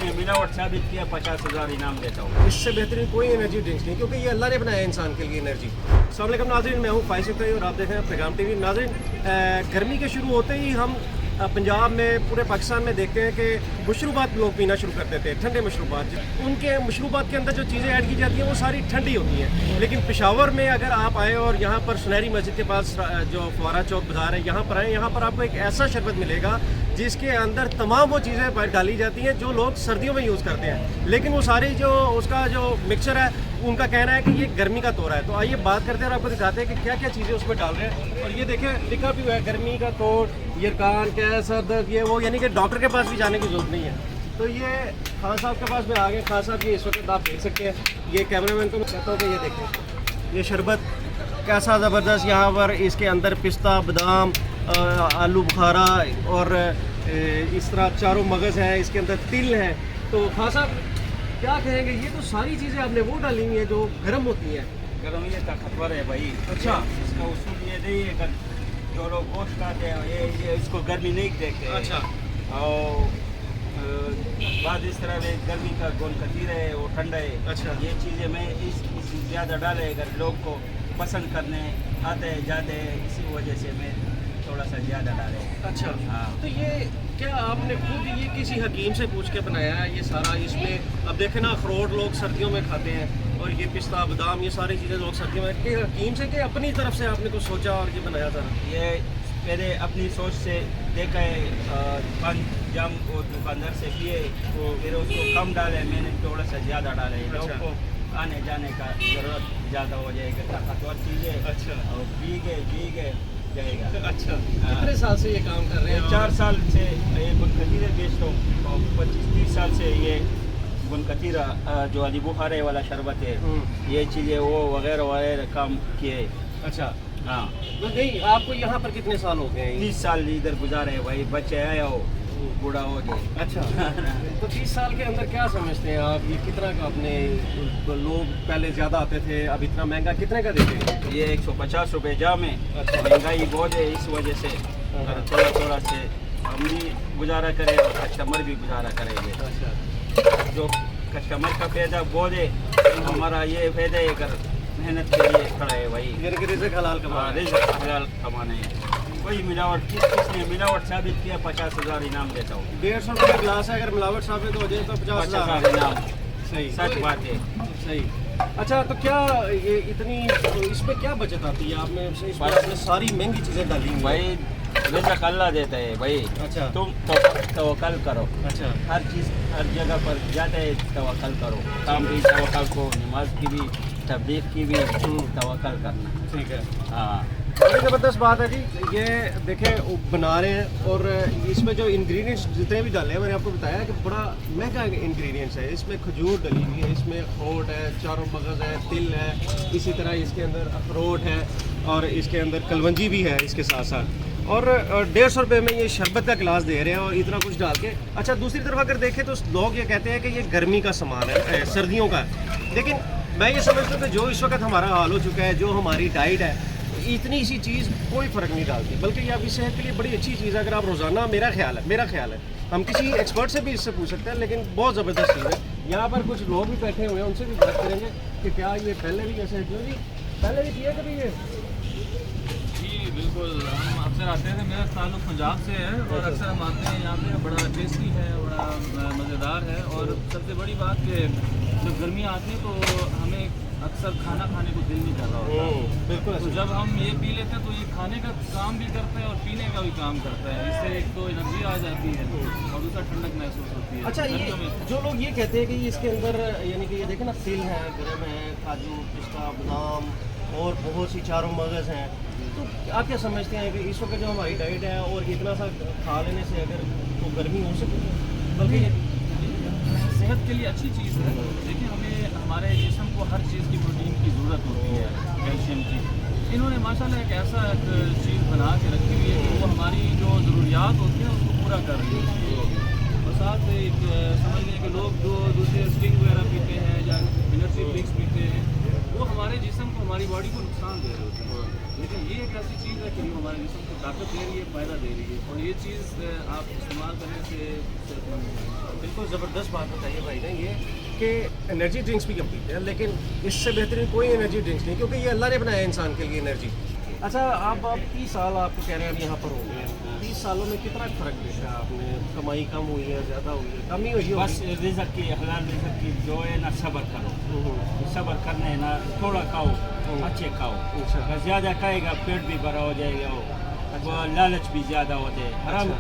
ने मिलावट साबित किया 50,000 इनाम देता हूँ। इससे बेहतरीन कोई एनर्जी ड्रिंक्स नहीं, क्योंकि ये अल्लाह ने बनाया इंसान के लिए एनर्जी। अस्सलाम वालेकुम नाज़रीन, मैं हूँ फाइज अख्तर और आप देख रहे हैं पैगाम टीवी। नाज़रीन, गर्मी के शुरू होते ही हम पंजाब में, पूरे पाकिस्तान में देखते हैं कि मशरूबात लोग पीना शुरू कर देते हैं, ठंडे मशरूबात। उनके मशरूबात के अंदर जो चीज़ें ऐड की जाती हैं वो सारी ठंडी होती हैं। लेकिन पेशावर में अगर आप आए और यहाँ पर सुनहरी मस्जिद के पास जो फवारा चौक बाज़ार है, यहाँ पर आए, यहाँ पर आपको एक ऐसा शरबत मिलेगा जिसके अंदर तमाम वो चीज़ें डाली जाती हैं जो लोग सर्दियों में यूज़ करते हैं। लेकिन वो सारी जो उसका जो मिक्सचर है, उनका कहना है कि ये गर्मी का तोड़ा है। तो आइए बात करते हैं और आपको दिखाते हैं कि क्या क्या चीज़ें उसमें डाल रहे हैं। और ये देखें, लिखा भी हुआ है गर्मी का तोड़, यरकान, क्या सर दर्द, ये वो, यानी कि डॉक्टर के पास भी जाने की जरूरत नहीं है। तो ये खान साहब के पास में आ गए। खान साहब ये इस वक्त आप देख सकते हैं, ये कैमरामैन को मैं कहता हूँ कि ये देखें, ये शरबत कैसा ज़बरदस्त। यहाँ पर इसके अंदर पिस्ता, बादाम, आलू बुखारा और इस तरह चारों मगज़ हैं, इसके अंदर तिल है। तो खान साहब क्या कहेंगे, ये तो सारी चीज़ें आपने वो डाली हुई हैं जो गर्म होती हैं। गर्म ये ताकतवर है भाई। अच्छा, इसका उसूल ये नहीं है कि जो लोग गोश्त खाते हैं ये इसको गर्मी नहीं देखते। अच्छा, और बाद इस तरह में गर्मी का गोल कतीर है, वो ठंडा है। अच्छा, ये चीज़ें मैं इस ज़्यादा डाले अगर लोग को पसंद करने आते जाते हैं, इसी वजह से मैं थोड़ा सा ज़्यादा डाले। अच्छा। हाँ। तो ये क्या आपने खुद ये किसी हकीम से पूछ के बनाया है ये सारा? इसमें अब देखें ना, अखरोट लोग सर्दियों में खाते हैं और ये पिस्ता, बादाम, ये सारी चीज़ें लोग सर्दियों में, कि हकीम से कि अपनी तरफ से आपने कुछ सोचा और ये बनाया था? ये मेरे अपनी सोच से देखा है, 5 जाम वो दुकानदार से पिए, फिर उसको कम डाले, मैंने थोड़ा सा ज़्यादा डाले। लोग को आने जाने का ज़रूरत ज़्यादा हो जाएगा, ताकतवर चीज़ें। अच्छा, और भीगे जाएगा। अच्छा। कितने साल से ये काम कर रहे हैं? 4 साल से ये गुनकतीरे बेचता हूँ और 25-30 साल से ये गुनकतीरा जो अली बुखारे वाला शरबत है, ये चीज़ें वो वगैरह वगैरह काम किए। अच्छा, हाँ। तो नहीं, आपको यहाँ पर कितने साल हो गए हैं? 30 साल इधर गुजारे हैं भाई, बच्चे आया हो बूढ़ा हो गए। अच्छा। तो 30 साल के अंदर क्या समझते हैं आप, ये कितना का आपने, लोग पहले ज़्यादा आते थे, अब इतना महंगा कितने का देते हैं? ये 150 रुपये जाम है। अच्छा। महंगाई बहुत है, इस वजह से थोड़ा थोड़ा से हम भी गुजारा करें और कस्टमर भी गुजारा करेंगे। अच्छा, जो कस्टमर का फायदा बहुत है, हमारा ये फायदा है अगर मेहनत के लिए खड़ा है भाई। यानी कि रिज़्क़ हलाल कमा रहे हैं। रिज़्क़ हलाल कमाने हैं। कोई मिलावट किसने मिलावट साबित किया 50,000 इनाम देता हूँ। 150 रुपये का गिलास है, अगर मिलावट साबित हो जाए तो 50,000 इनाम। सही, सच बात है। सही। अच्छा, तो क्या ये इतनी, तो इसमें क्या बचत आती है? इसमें आपने सारी महंगी चीज़ें डाली हुई हैं। भाई रिज़्क़ अल्लाह देता है भाई। अच्छा, तुम तवक्कल करो। अच्छा, हर चीज़ हर जगह पर जाते है, तवक्कल करो। काम भी तवक्कल को, नमाज की भी, तबलीग की भी तवक्कल करना। ठीक है। हाँ, बड़ी ज़बरदस्त बात है जी। ये देखें, वो बना रहे हैं और इसमें जो इंग्रेडिएंट्स जितने भी डाले हैं, मैंने आपको बताया कि बड़ा महंगा इंग्रेडिएंट्स है। इसमें खजूर डली हुई है, इसमें अखरोट है, चारों मगज़ है, तिल है, इसी तरह इसके अंदर अखरोट है और इसके अंदर कलवंजी भी है इसके साथ साथ। और 150 रुपये में ये शरबत का गिलास दे रहे हैं और इतना कुछ डाल के। अच्छा, दूसरी तरफ अगर देखें तो लोग ये कहते हैं कि ये गर्मी का सामान है, सर्दियों का। लेकिन मैं ये समझता हूँ कि जो इस वक्त हमारा हाल हो चुका है, जो हमारी डाइट है, इतनी सी चीज़ कोई फ़र्क नहीं डालती, बल्कि ये आपकी सेहत के लिए बड़ी अच्छी चीज़ है। अगर आप रोज़ाना, मेरा ख्याल है, हम किसी एक्सपर्ट से भी इससे पूछ सकते हैं, लेकिन बहुत ज़बरदस्त चीज़ है। यहाँ पर कुछ लोग भी बैठे हुए हैं, उनसे भी बात करेंगे कि क्या ये पहले भी ऐसे, क्यों जी पहले भी किया कभी ये? जी बिल्कुल, हम अक्सर आते हैं। मेरा ताल्लुक पंजाब से है और अक्सर हम आते हैं यहाँ पे। बड़ा टेस्टी है, बड़ा मज़ेदार है। और सबसे बड़ी बात कि जब गर्मियाँ आती हैं तो हमें अक्सर खाना खाने को दिल नहीं कर रहा होता। बिल्कुल। तो जब हम ये पी लेते हैं तो ये खाने का काम भी करता है और पीने का भी काम करता है। इससे एक तो एनर्जी आ जाती है और दूसरा ठंडक महसूस होती है। अच्छा, ये जो लोग ये कहते हैं कि इसके अंदर, यानी कि ये देखें ना, तिल है, गरम है, काजू, पिस्ता, बादाम और बहुत सी चारों मगज़ हैं, तो आप क्या समझते हैं कि इस वक्त जो हमारी डाइट है और इतना सा खा लेने से अगर तो गर्मी हो सकती है? बल्कि सेहत के लिए अच्छी चीज़ है। देखिए, हमें हमारे जिस्म को हर चीज़ की प्रोटीन की ज़रूरत होती है, कैल्शियम की। इन्होंने माशाल्लाह एक ऐसा चीज़ बना के रखी हुई है कि वो हमारी जो ज़रूरियात होती हैं उसको पूरा कर रही होती है। और साथ एक समझ लें कि लोग जो दूसरे स्टिंग वगैरह पीते हैं या एनर्जी ड्रिंक्स पीते हैं, वो हमारे जिस्म को, हमारी बॉडी को नुकसान दे रहे होते हैं। लेकिन ये एक ऐसी चीज़ है कि जो हमारे जिस्म को ताकत दे रही है, फ़ायदा दे रही है, और ये चीज़ आप इस्तेमाल करने से सेहतमंद हैं। बिल्कुल ज़बरदस्त बात बताइए भाई ने ये कि एनर्जी ड्रिंक्स भी कम पीते हैं, लेकिन इससे बेहतरीन कोई एनर्जी ड्रिंक्स नहीं, क्योंकि ये अल्लाह ने बनाया इंसान के लिए एनर्जी। अच्छा, आप 30 साल आपको कह रहे हैं यहाँ पर हो गए, 30 सालों में कितना फ़र्क देखा आपने? कमाई कम हुई है, ज़्यादा हुई है? कम ही हुई है? बस रिज़्क की, हलाल रिज़्क की जो है ना, सब्र करो। सब्र करना है ना, थोड़ा खाओ, अच्छे खाओ। अच्छा। अगर ज़्यादा खाएगा पेट भी बड़ा हो जाएगा, वो लालच भी ज़्यादा होते हैं। हराम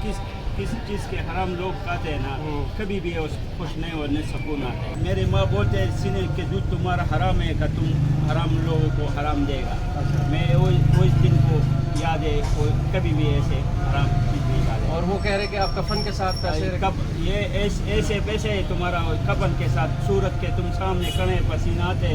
किस चीज़ के हराम लोग खाते हैं ना, कभी भी उस खुश नहीं होने सुकून आता है। मेरी माँ बोलते हैं सीने के दूध तुम्हारा हराम है कि तुम हराम लोगों को हराम देगा। मैं वो इस दिन को याद है, वो कभी भी ऐसे हराम चीज़ नहीं खाते। और वो कह रहे कि आप कफन के साथ पैसे कब ये ऐसे पैसे है तुम्हारा कफन के साथ, सूरत के तुम सामने खड़े पसीना आते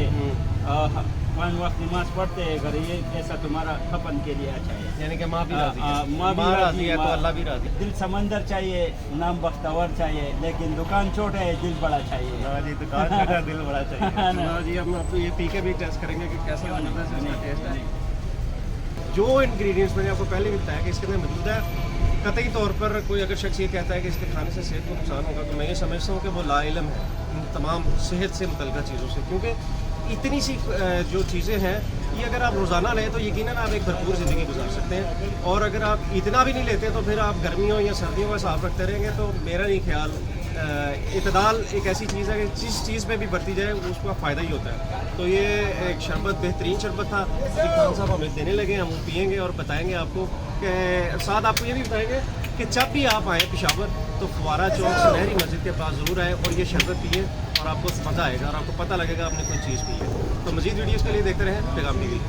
5 वक्त नमाज पढ़ते हैं, अगर ये ऐसा तुम्हारा कफन के लिए अच्छा है। यानी कि माँ भी राजी है, माँ भी राजी है तो माँ- अल्लाह भी राजी है। दिल समंदर चाहिए, नाम बख्तवर चाहिए, लेकिन दुकान छोटा है, दिल बड़ा चाहिए। हाँ जी, दुकान छोटा दिल बड़ा चाहिए। ना। हाँ जी, हम आपको ये पी के भी टेस्ट करेंगे कि कैसा ज़बरदस्त इसका टेस्ट है। जो इंग्रेडिएंट्स मैंने आपको पहले भी बताया कि इसके अंदर मौजूद है, कतई तौर पर कोई अगर शख्स ये कहता है कि इसके खाने से सेहत को नुकसान होगा, तो मैं ये समझता हूँ कि वो लाइलम है इन तमाम सेहत से मुतल्लिक़ा चीज़ों से, क्योंकि इतनी सी जो चीज़ें हैं ये अगर आप रोज़ाना लें तो यकीनन आप एक भरपूर ज़िंदगी गुजार सकते हैं, और अगर आप इतना भी नहीं लेते तो फिर आप गर्मियों या सर्दियों का साफ रखते रहेंगे। तो मेरा नहीं ख्याल, इतदाल एक ऐसी चीज़ है कि जिस चीज़ पे भी बढ़ती जाए उसका फ़ायदा ही होता है। तो ये एक शरबत, बेहतरीन शरबत था कि खान साहब हमें देने लगे, हम वो पियेंगे और बताएंगे आपको कि साथ आपको ये भी बताएंगे कि जब भी आप आएँ पेशावर तो फुवारा चौक सुनहरी मस्जिद के पास ज़रूर आए और ये शरबत पिए, और आपको मज़ा आएगा और आपको पता लगेगा आपने कोई चीज़ पी है। तो मज़ीद वीडियोज़ के लिए देखते रहें पैगाम टीवी।